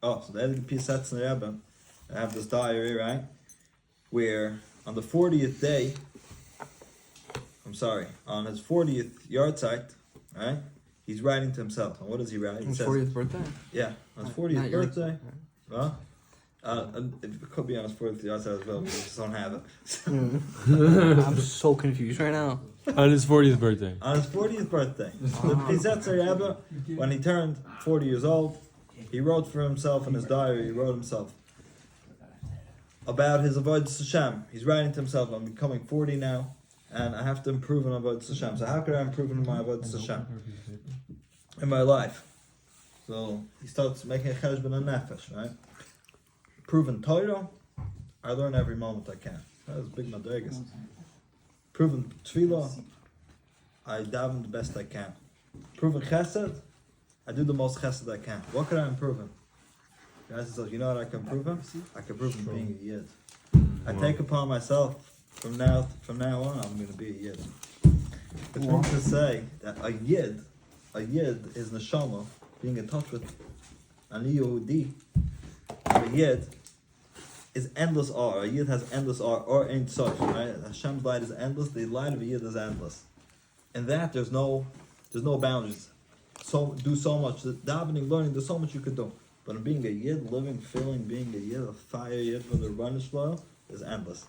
Oh, so the Elig Pisatz and Rebbe, I have this diary, right? Where on the 40th day, on his 40th yard site, right? He's writing to himself. And what does he write? His 40th birthday? Yeah, on his 40th birthday. Well, it could be on his 40th yard site as well, but we just don't have it. I'm so confused right now. On his 40th birthday. On his 40th birthday. The Pizetzer Rebbe, when he turned 40 years old, he wrote for himself in his diary, he wrote himself about his avodas Hashem. He's writing to himself, I'm becoming 40 now, and I have to improve on avodas Hashem. So how could I improve on my avodas Hashem in my life? So he starts making a cheshbon on nefesh, right? Proven Torah, I learn every moment I can. That was big madrigas. Proven tefillah, I daven the best I can. Proven chesed, I do the most chesed I can. What can I improve in? Guys, says, you know what I can improve in? I can improve in being a yid. I take upon myself from now on, I'm going to be a yid. Which means to say that a yid is neshama, being in touch with ani Yehudi. A yid is endless R. A yid has endless R, or ain't such, right? Hashem's light is endless. The light of a yid is endless. In that, there's no boundaries. Do so much. Davening, learning, there's so much you could do. But in being a yid, living, feeling, being a yid, a fire yid for the Rebbeinu Shalom is endless.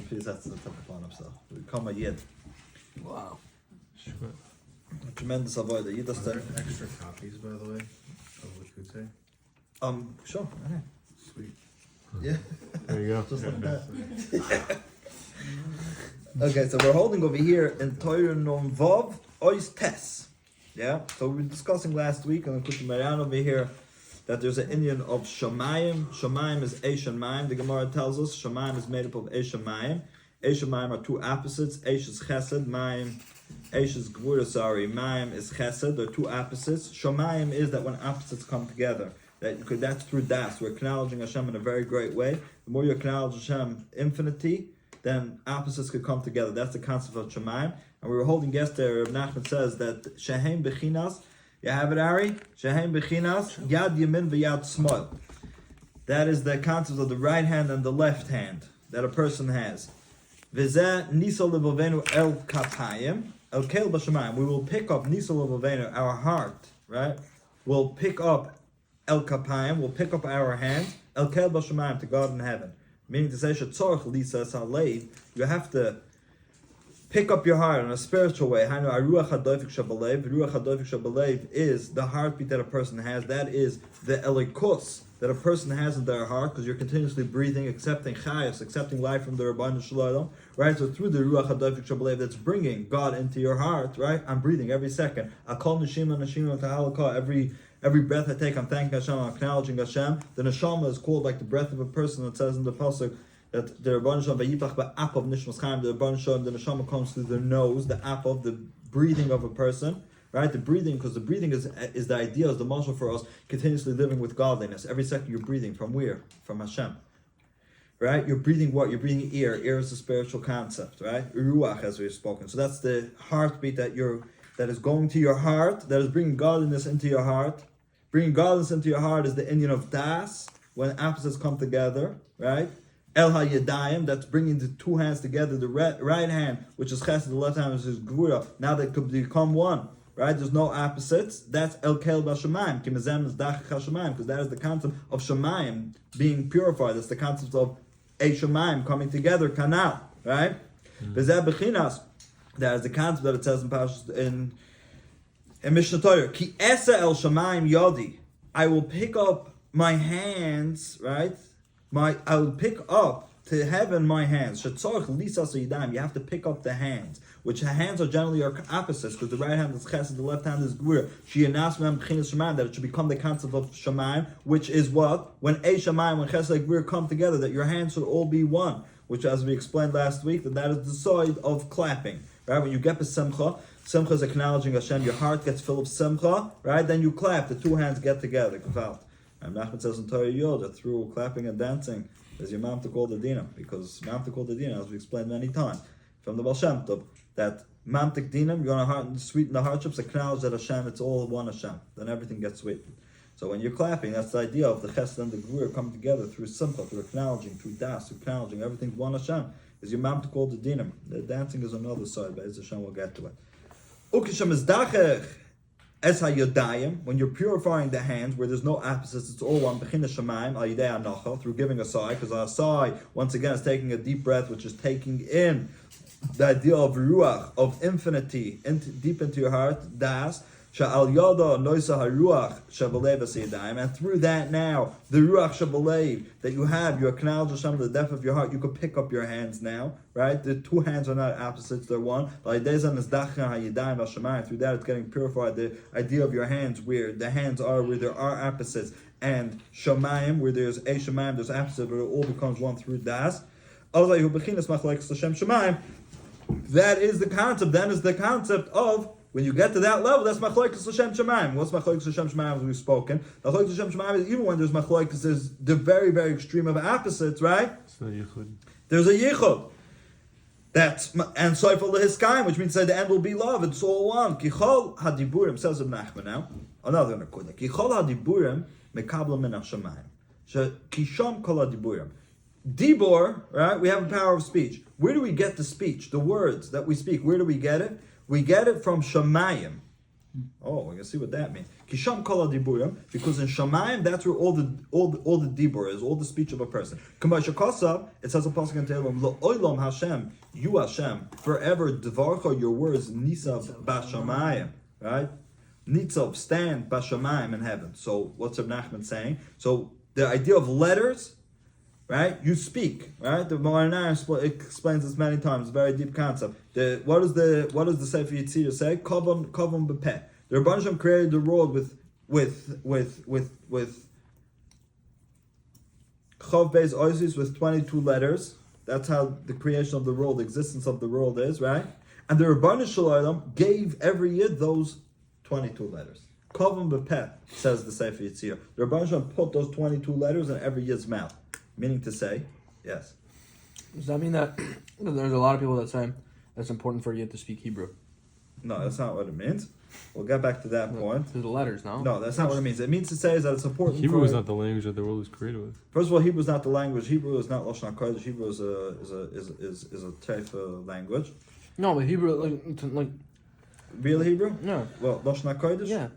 He has to take upon himself. To become a yid. Wow. Sure. A tremendous avoid. The yid Are there extra copies, by the way, of Likutei? Sure. Okay. Sweet. Yeah. There you go. Just like that. Okay, so we're holding over here in Torah Nom Vav Ois Tes. Yeah? So we were discussing last week on the Likutei Moharan over here that there's an Indian of Shamayim. Shamayim is Eish and Mayim. The Gemara tells us Shamayim is made up of Eish and Mayim. Eish and Mayim are two opposites. Eish is Chesed, Mayim. Eish is Gvura, Mayim is Chesed. They're two opposites. Shamayim is that when opposites come together. That's through Das. We're acknowledging Hashem in a very great way. The more you acknowledge Hashem infinity, then opposites could come together. That's the concept of Shamayim. And we were holding yesterday, Reb Nachman says that Shehem Bechinas, you have it, Ari? Shehem Bechinas, Yad Yamin v'Yad Smol. That is the concept of the right hand and the left hand that a person has. V'zeh Nisol Levovenu El Kapayim, El Kel B'Shamayim. We will pick up Nisol Levovenu, our heart, right? We'll pick up El Kapayim, we'll pick up our hand, El Kel B'Shamayim, to God in heaven. Meaning to say, Shetzorch Lisa Salev, you have to pick up your heart in a spiritual way. Ruach HaDoifik Shabalev is the heartbeat that a person has. That is the elikus that a person has in their heart, because you're continuously breathing, accepting chayos, accepting life from the Rebbeinu Shalom, right? So through the Ruach HaDoifik Shabalev, that's bringing God into your heart, right? I'm breathing every second. Akol Neshima Neshima Tahalakah, every breath I take, I'm thanking Hashem, I'm acknowledging Hashem. The neshama is called like the breath of a person. It says in the pasuk that the Rebbeinu Shalom vayipach ba'ap of nishmas chaim. The Rebbeinu Shalom, the neshama comes through the nose, the ap of the breathing of a person, right? The breathing, because the breathing is the idea, is the marshal for us, continuously living with godliness. Every second you're breathing from where? From Hashem, right? You're breathing what? You're breathing air. Air is a spiritual concept, right? Ruach, as we've spoken. So that's the heartbeat that is going to your heart, that is bringing godliness into your heart. Bringing godliness into your heart is the Indian of Das, when opposites come together, right? El HaYadayim, that's bringing the two hands together, the right hand, which is Chesed, the left hand, which is Gvura. Now they could become one, right? There's no opposites. That's El Kel B'Shamayim, Kimazem is Dach HaShamayim, because that is the concept of Shamayim being purified. That's the concept of a Shamayim coming together, Kanal, right? V'zeh Bechinas, that is the concept that it says in Parashas, in Mishnah Torah, Ki Esa El Shamayim Yodi, I will pick up my hands, right? I will pick up to heaven my hands. Shetzorch Lisas Yidayim, you have to pick up the hands, which the hands are generally opposites, because the right hand is Chesed, the left hand is Gvura. Sheyanas Mem B'chinas Shamayim, that it should become the concept of Shamayim, which is what? When A Shamayim, when Chesed and Gvura come together, that your hands should all be one, which, as we explained last week, that is the side of clapping, right? When you get the Simcha is acknowledging Hashem, your heart gets full of Simcha, right? Then you clap, the two hands get together, Gefalt. And Nachman says in Torah Yod that through clapping and dancing is your Mamtik all the Dinam, because Mamtik all the Dinam, as we explained many times from the Baal Shem Tov, that Mamtik Dinam, you're going to sweeten the hardships, acknowledge that Hashem, it's all one Hashem, then everything gets sweetened. So when you're clapping, that's the idea of the chesed and the gvura come together through simcha, through acknowledging, through das, through acknowledging everything's one Hashem. Is your mom to call the dinim? The dancing is another side, but Hashem will get to it. Ukisham is dachech es hayodayim, when you're purifying the hands, where there's no opposites, it's all one. Bechina shamayim al yidei anacha, through giving a sigh, because a sigh, once again, is taking a deep breath, which is taking in the idea of ruach, of infinity, deep into your heart, das. And through that now, the Ruach Shabalev that you have, you acknowledge Hashem to the depth of your heart, you could pick up your hands now, right? The two hands are not opposites, they're one. Through that it's getting purified, the idea of your hands, where the hands are, where there are opposites, and Shamayim, where there's a Shamayim, there's opposite, but it all becomes one through Das. That is the concept, that is the concept of when you get to that level, that's machlokes Hashem Shemaim. What's machlokes Hashem Shemaim, as we've spoken? Machlokes Hashem Shemaim is even when there's machlokes, there's the very, very extreme of opposites, right? So yichud. There's a yichud. That's and soifel lehiskayim, which means that the end will be love. It's all one. Kichol hadiburim, says Ibn Nachman now. Another nakuda. Kichol hadiburim mekabla min hashamayim. Kisham kol hadiburim. Dibor, right? We have a power of speech. Where do we get the speech? The words that we speak. Where do we get it? We get it from Shamayim. Oh, we can see what that means. Kisham kol diburim, because in Shamayim that's where all the dibur is, all the speech of a person. K'masha kosav, it says a pasuk in Tehillim, Lo olam Hashem, you Hashem, forever devarcha, your words nisav bashamayim, right? Nitzav, stand bashamayim in heaven. So what's Reb Nachman saying? So the idea of letters. Right, you speak. Right, the Moharan explains this many times. It's a very deep concept. What does the Sefer Yitzir say? Kavam b'peh. The Rebbe Hashem created the world with Chav Beis Oisis with 22 letters. That's how the creation of the world, the existence of the world is. Right, and the Rebbe Shalom gave every year those 22 letters. Kavam b'peh, says the Sefer Yitzir. The Rebbe Hashem put those 22 letters in every year's mouth. Meaning to say, yes. Does that mean that there's a lot of people that say it's important for you to speak Hebrew? No, that's not what it means. We'll get back to that point. Through the letters, no? No, that's not what it means. It means to say is that it's important. Hebrew is not the language that the world was created with. First of all, Hebrew is not the language. Hebrew is not Lashon HaKodesh. Hebrew is a Teifa language. No, but Hebrew like real Hebrew? No. Well, Lashon HaKodesh? Yeah.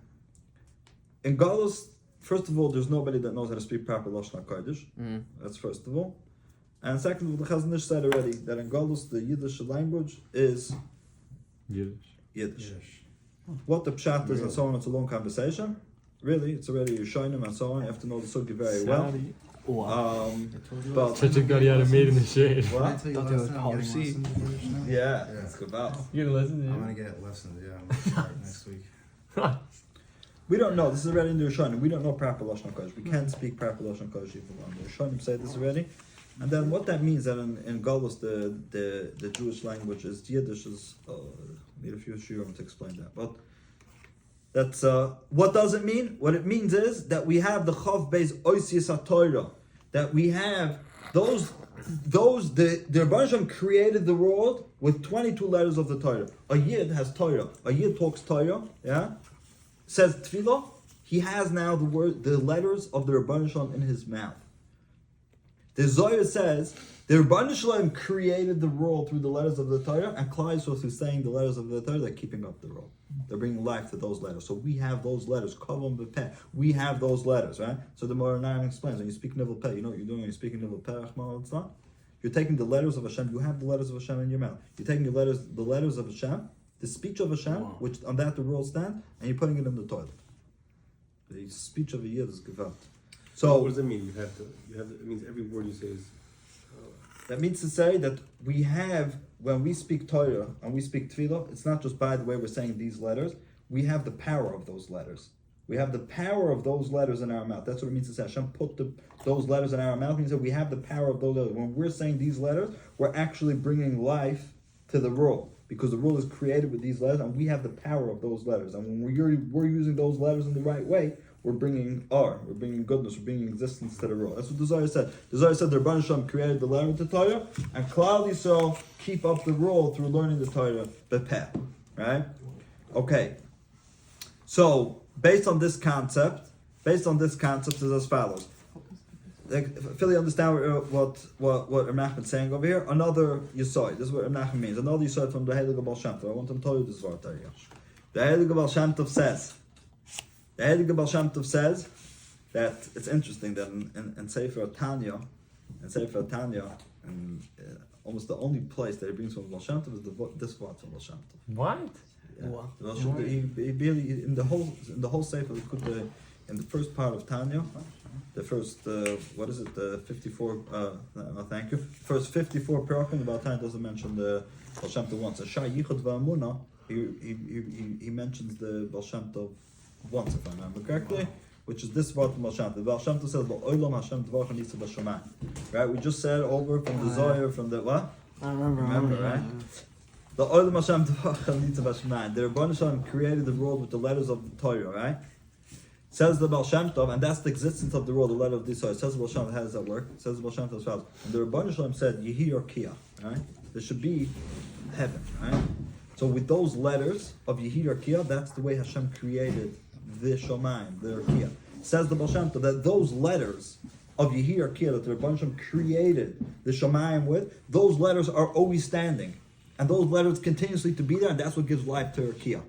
In Galus, first of all, there's nobody that knows how to speak proper Lashon HaKodesh. Mm-hmm. That's first of all. And second of all, the Chazon Ish said already that in Galus, the Yiddish language is Yiddish. What the pshat is and so on, it's a long conversation. Really, it's already Yishonim and so on. You have to know the Sugi very well. But Such a guy had made in the shade. what? I tell you Thought they last would time, call I'm getting C. lessons in British now. Yeah, it's good about. You gonna listen to I'm him? gonna get lessons, yeah. I'm gonna start next week. We don't know. This is already in the Rishonim. We don't know proper Lashon HaKodesh. We can't speak proper Lashon HaKodesh even on the Rishonim say this already. And then what that means that in Galus the Jewish language is Yiddish is need a few shiurim to explain that. But that's what does it mean? What it means is that we have the Chav Beis Oisius HaTorah. That we have the Rebbe Hashem created the world with 22 letters of the Torah. A Yid has Torah. A Yid talks Torah, yeah? Says Tefillah, he has now the letters of the Rebbe Hashem in his mouth. The Zohar says the Rebbe Hashem created the world through the letters of the Torah, and Klal Yisrael through saying the letters of the Torah, they're keeping up the world. They're bringing life to those letters. So we have those letters. Kavam b'peh. We have those letters, right? So the Moharan explains when you speak nivel peh, you know what you're doing when you're speaking nivel peh. It's not. You're taking the letters of Hashem. You have the letters of Hashem in your mouth. You're taking the letters of Hashem, the speech of Hashem, which on that the world stands, and you're putting it in the toilet. The speech of a Yid is gewalt. So what does that mean? You have to. It means every word you say is. That means to say that we have, when we speak Torah and we speak Tefillah, it's not just by the way we're saying these letters. We have the power of those letters. We have the power of those letters in our mouth. That's what it means to say Hashem put those letters in our mouth. It means that we have the power of those letters. When we're saying these letters, we're actually bringing life to the world. Because the world is created with these letters, and we have the power of those letters. And when we're using those letters in the right way, we're bringing goodness, we're bringing existence to the world. That's what the Zohar said. The Zohar said the Rebbe Hashem created the letter of the Torah, and Klal Yisrael keep up the world through learning the Torah, b'peh. Right? Okay. So, based on this concept, based on this concept, is as follows. Like, fully understand what Rav is saying over here. Another Yisroel. This is what Rav means. Another Yisroel from the Heilige Baal Shem Tov. I want to tell you this word there. The Heilige Baal Shem Tov says. The Heilige Baal Shem Tov says that it's interesting that in Sefer Tanya, and almost the only place that he brings from Baal Shem Tov is this word from Baal Shem Tov. What? Yeah. He really in the whole Sefer Likutei, in the first part of Tanya, the first the 54 no thank you, first 54 paragraph about Tanya doesn't mention the Baal Shem Tov once. And Shai Yichud V'Amuna, he mentions the Baal Shem Tov once, if I remember correctly, which is this word from Baal Shem Tov. Baal Shem Tov says V'Olam Hashem Dvarcha Nitza B'Shamayim. Right, we just said over from the Zohar, from the what? I remember, right? The Olam Hashem Dvarcha Nitza B'Shamayim. The Rebbeinu Shalom created the world with the letters of the Torah, right? Says the Baal Shem Tov, and that's the existence of the world, the letter of this. So it says the Baal Shem Tov, how does that work? It says the Baal Shem Tov as follows. And the Rebbeinu Shalom said, Yehi Yorkia, right? There should be heaven, right? So with those letters of Yehi Yorkia, that's the way Hashem created the Shomayim, the Yorkia. Says the Baal Shem Tov that those letters of Yehi Yorkia that the Rebbeinu Shalom created the Shomayim with, those letters are always standing. And those letters continuously to be there, and that's what gives life to Yorkia.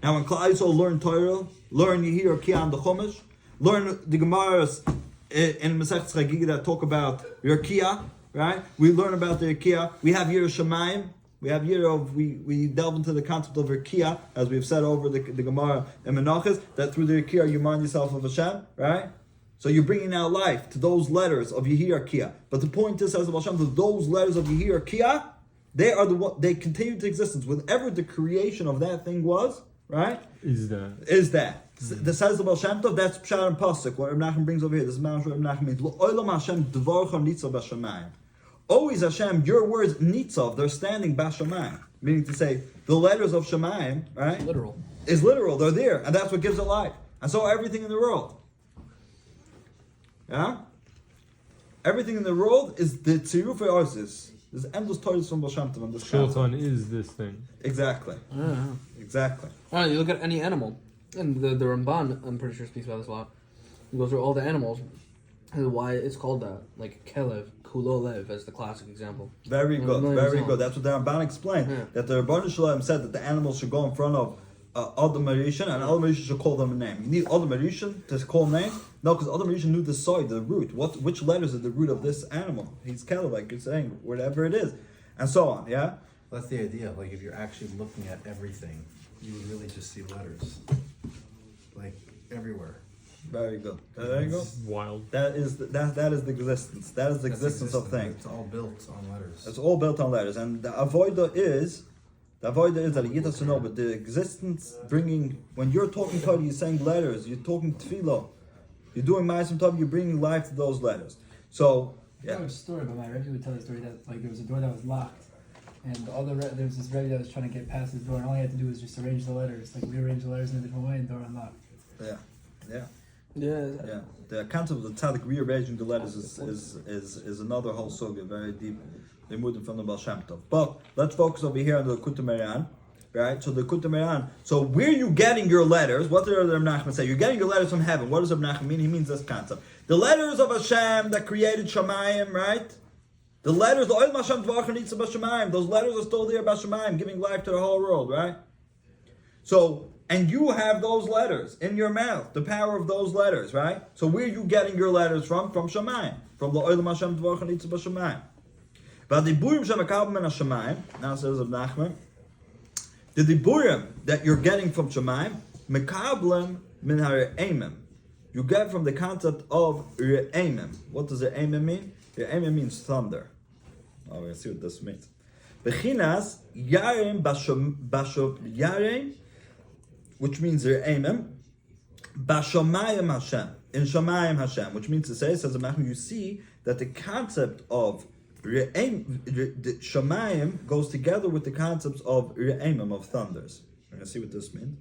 Now, when Klal Yisrael learn Torah, learn Yehi Yorkia on the Chumash, learn the Gemaras in Masechet Chagiga that talk about Yorkia, right? We learn about the Yorkia. We have Yir Shamayim. We have Yir of, we delve into the concept of Yorkia, as we've said over the Gemara in Menachos, that through the Yorkia you remind yourself of Hashem, right? So you're bringing out life to those letters of Yehi Yorkia. But the point is, as the Baal Shem Tov, those letters of Yehi Yorkia, they continue to existence. Whatever the creation of that thing was, right? Is that? The says the Baal Shem Tov, that's Pshar and Pasuk, what Rav Nachman brings over here. This is what Rav Nachman means. L'olam Hashem dvarcha nitzav b'shamayim. Always Hashem, your words nitzav, they're standing b'shamayim. Meaning to say, the letters of Shamayim, right? Literal. Is literal, they're there, and that's what gives it life. And so everything in the world. Yeah? Everything in the world is the tziruf oasis. There's endless Torahs from Baal Shem Tov on this Shulchan is this thing. Exactly. Exactly. You look at any animal, and the Ramban, I'm pretty sure, speaks about this a lot. He goes through all the animals, and why it's called that, like Kelev, Kulolev, as the classic example. Very good, very good. That's what the Ramban explained. That the Rebbeinu Shalom said that the animals should go in front of Adam Marishan, and Adam Marishan should call them a name. You need Adam Marishan to call name? No, because Adam Marishan knew the soil, the root. Which letters are the root of this animal? He's Kelev, like you're saying, whatever it is, and so on. Yeah. That's the idea. Like if you're actually looking at everything, you would really just see letters, like everywhere. Very good. There you go. Wild. That is the existence. That is the existence of things. It's all built on letters. It's all built on letters, and the avoida is that you get us to know. But the existence bringing, when you're talking Torah, you're saying letters. You're talking tefillah. You're doing ma'asim tov. You're bringing life to those letters. So yeah. There was a story, but my Rebbe would tell the story that like there was a door that was locked, and there was this Rebbe that was trying to get past this door, and all he had to do was just arrange the letters, like rearrange the letters in a different way, and the door unlocked. Yeah. The concept of the tzaddik rearranging the letters is another whole sugya, very deep. They moved it from the Baal Shem Tov. But let's focus over here on the Likutei Moharan, right? So the Likutei Moharan. So where are you getting your letters? What did Rav Nachman say? You're getting your letters from heaven. What does Rav Nachman mean? He means this concept: the letters of Hashem that created Shamayim, right? The letters, the Olam Hashem Dvarcha Nitzav b'Shamayim. Those letters are still there b'Shamayim, giving life to the whole world, right? So. And you have those letters in your mouth, the power of those letters, right? So where are you getting your letters from? From Shamayim. From the Olam Hashem Dvarcha Nitzav b'Shamayim. But the diburim shemekabel min Hashamayim, now says of Nachman, the diburim that you're getting from Shamayim, mekablim min ha're'emim. You get from the concept of re'emim. What does re'emim mean? Re'emim means thunder. Oh, we're going to see what this means. Bechinas yarim yarim, which means re'emim, b'shamayim Hashem, in Shamayim Hashem, which means to say, says the Machmir, you see that the concept of Shamayim goes together with the concepts of re'emim, of thunders. We're going to see what this means.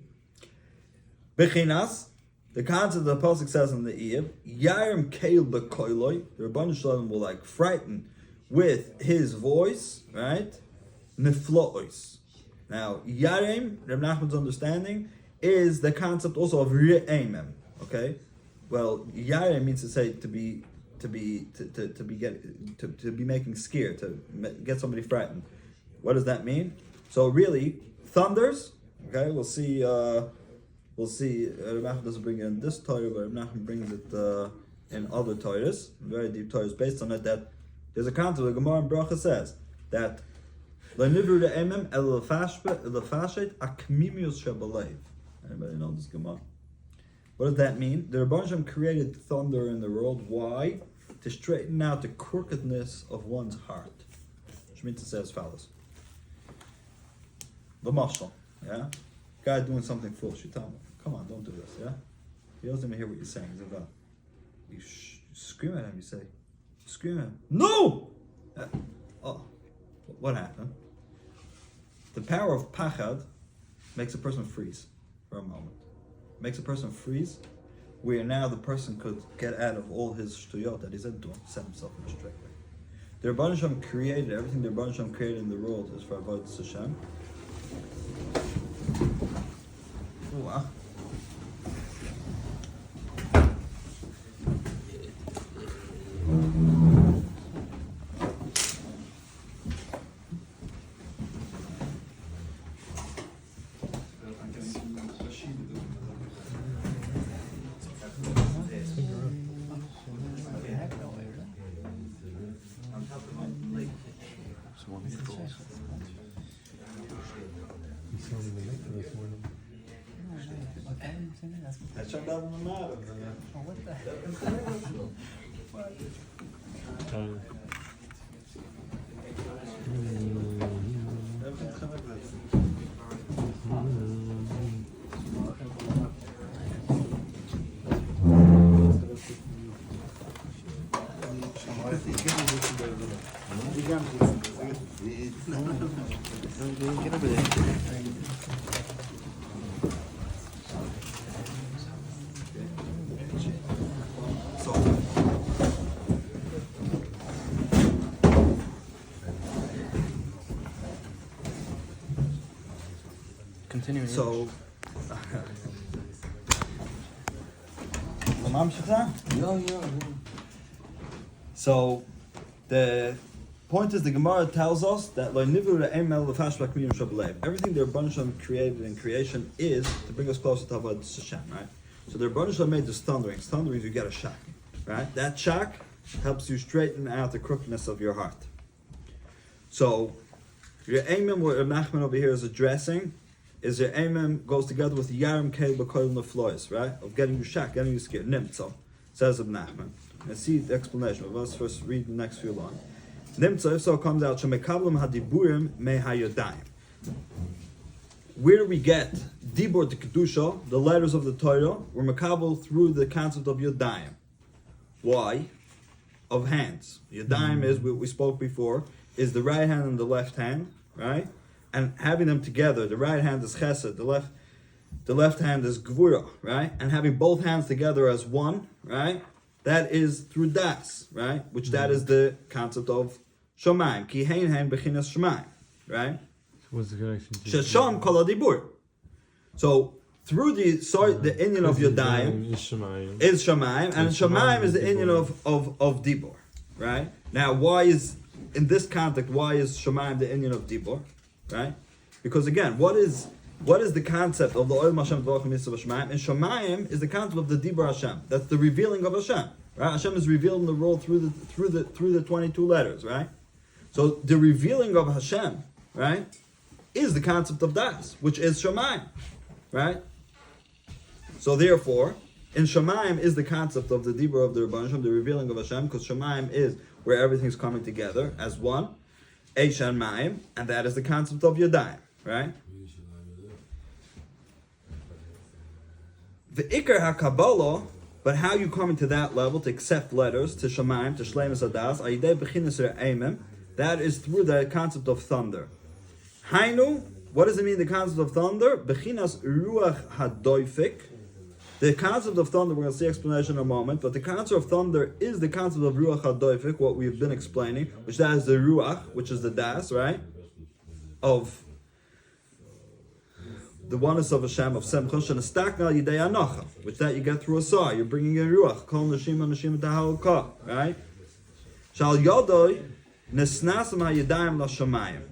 Bechinas, the concept the Pasuk says in the Eiv, yarim keil b'koiloi, the Rebbeinu Shalom will like frighten with his voice, right? Niflois. Now, yarim, Reb Nachman's understanding, is the concept also of re'emim, okay? Well, yare means to say to be making scared, get somebody frightened. What does that mean? So really, thunders. Okay, we'll see. Reb doesn't bring it in this Torah, but Reb brings it in other Torahs, very deep Torahs. Based on it, that there's a concept. The Gemara in Bracha says that anybody know this Gemara? What does that mean? The Rebbe Shem created thunder in the world. Why? To straighten out the crookedness of one's heart. Which means to say as follows. The mashal, yeah? Guy doing something foolish. You tell him, come on, don't do this, yeah? He doesn't even hear what you're saying. He's like, you scream at him, you say, scream at him. No! What happened? The power of pachad makes a person freeze for a moment. Makes a person freeze, where now the person could get out of all his shtuyot that he's into, set himself in a straight way. The Rebbe Shem created, everything the Rebbe Shem created in the world is for Avodas Hashem. Wow. That's what doesn't matter. What the heck? Continuing. So, so the point is, the Gemara tells us that everything the Rebbe Shem created in creation is to bring us closer to Avodas Hashem, right? So the Rebbe Shem made this thunderings. Thunderings, you get a shock, right? That shock helps you straighten out the crookedness of your heart. So your aimim, what Nachman over here is addressing, is your aimim goes together with yarim kei b'kolim leflois, right? Of getting you shocked, getting you scared. Nimtza, says of Nachman. Let's see the explanation. Let's first read the next few lines. Nimtza, if so, comes out shemekablim hadiburim me hayodayim. Where do we get dibur to kedusha, the letters of the Torah? We're mekabel through the concept of yodayim. Why? Of hands. Yodayim is what we spoke before. Is the right hand and the left hand, right? And having them together, the right hand is chesed, the left hand is gvura, right? And having both hands together as one, right? That is through das, right? Which that is the concept of shomayim. Ki hein hein bechinas shomayim, right? What's the connection? Shesham kol adibur. So through the inyan of yodayim is Shemayim. is shomayim, and shomayim is the inyan of dibur, right? Now, why is in this context, why is Shemayim the inyan of Dibur? Right? Because again, what is the concept of the Oil Hashem Dvorach Mitzvah Shemayim? And Shemayim is the concept of the Dibur Hashem. That's the revealing of Hashem. Right? Hashem is revealed in the world through the 22 letters, right? So the revealing of Hashem, right, is the concept of Das, which is Shemayim. Right? So therefore, in Shemayim is the concept of the Dibur of the Rebbe Shem, the revealing of Hashem, because Shemayim is where everything's coming together as one, Eish and Mayim, and that is the concept of Yodayim, right? The Ikar HaKabbalah, but how you coming to that level, to accept letters, to Shemayim, to Shleimus Adas, Ayidei Bechinas Re'emim, that is through the concept of thunder. Hainu, what does it mean, the concept of thunder? Bechinas Ruach HaDoifik. The concept of thunder, we're going to see explanation in a moment, but the concept of thunder is the concept of Ruach HaDoifik, what we've been explaining, which that is the Ruach, which is the Das, right? Of the oneness of Hashem of Semcha Shenastakna Yidei Anacha, which that you get through a saw. You're bringing in ruach, Kol Nashima Nashima Tahalka, right? Shal Yodoi Nesnasam HaYadayim LaShamayim.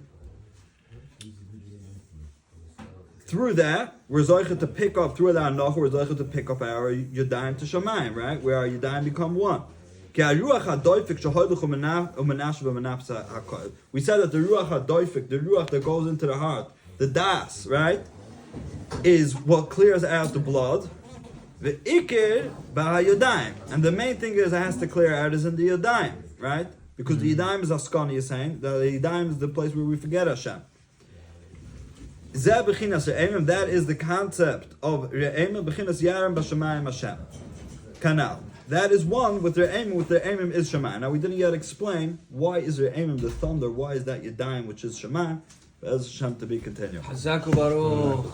Through that, we're zoichet to pick up, through that anacha, we're zoichet to pick up our Yadayim to Shamayim, right? Where our Yadayim become one. We said that the Ruach HaDoifik, the Ruach that goes into the heart, the Das, right, is what clears out the blood. The Ikir B'Hayadayim. And the main thing is it has to clear out is in the Yadayim, right? Because the Yadayim is Askani, you're saying. The Yadayim is the place where we forget Hashem. That is the concept of Re'emim B'chinas Yarim B'Shamayim Hashem. Canal. That is one with their aimim. With their aimim is Shemayim. Now we didn't yet explain why is their aimim the thunder. Why is that Yadayim which is Shemayim? As Hashem to be continued. Hazaku Baruch.